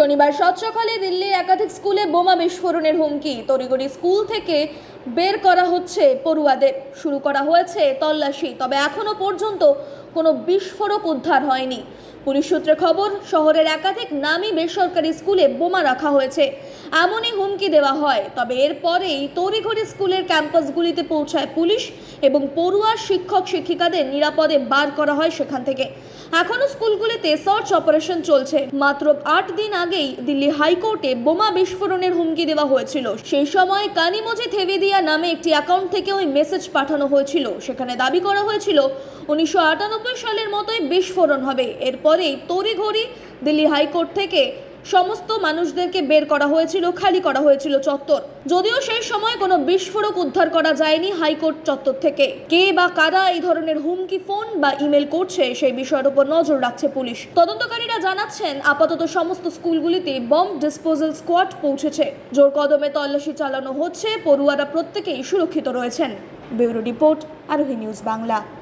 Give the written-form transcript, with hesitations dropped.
শনিবার সাত সকালে দিল্লির একাধিক স্কুলে বোমা বিস্ফোরণের হুমকি। তড়িঘড়ি স্কুল থেকে বের করা হচ্ছে পড়ুয়াদের। শুরু করা হয়েছে তল্লাশি, তবে এখনো পর্যন্ত কোনো বিস্ফোরক উদ্ধার হয়নি। পুলিশ সূত্রে খবর, শহরের একাধিক নামী বেসরকারি স্কুলে বোমা রাখা হয়েছে, এমনই হুমকি দেওয়া হয়। তবে এরপরেই তড়িঘড়ি স্কুলের ক্যাম্পাসগুলিতে পৌঁছায় পুলিশ এবং পড়ুয়া শিক্ষক শিক্ষিকাদের নিরাপদে বার করা হয় সেখান থেকে। এখনো স্কুলগুলিতে সার্চ অপারেশন চলছে। মাত্র 8 দিন আগেই দিল্লি হাইকোর্টে বোমা বিস্ফোরণের হুমকি দেওয়া হয়েছিল। সেই সময় কানিমোজি থেভেদিয়া নামে একটি অ্যাকাউন্ট থেকে ওই মেসেজ পাঠানো হয়েছিল। সেখানে দাবি করা হয়েছিল 1998 সালের মতোই বিস্ফোরণ হবে। এরপরেই তড়িঘড়ি দিল্লি হাইকোর্ট থেকে সমস্ত মানুষদেরকে বের করা হয়েছিল, খালি করা হয়েছিল চত্বর। যদিও সেই সময় কোনো বিস্ফোরক উদ্ধার করা যায়নি হাইকোর্ট চত্বর থেকে। কে বা কারা এই ধরনের হুমকি ফোন বা ইমেল করছে সেই বিষয়ের উপর নজর রাখছে পুলিশ। তদন্তকারীরা জানাচ্ছেন, আপাতত সমস্ত স্কুলগুলিতে বম্ব ডিসপোজাল স্কোয়াড পৌঁছেছে। জোর কদমে তল্লাশি চালানো হচ্ছে। পড়ুয়ারা প্রত্যেকেই সুরক্ষিত রয়েছেন। ব্যুরো রিপোর্ট, আরোহী নিউজ বাংলা।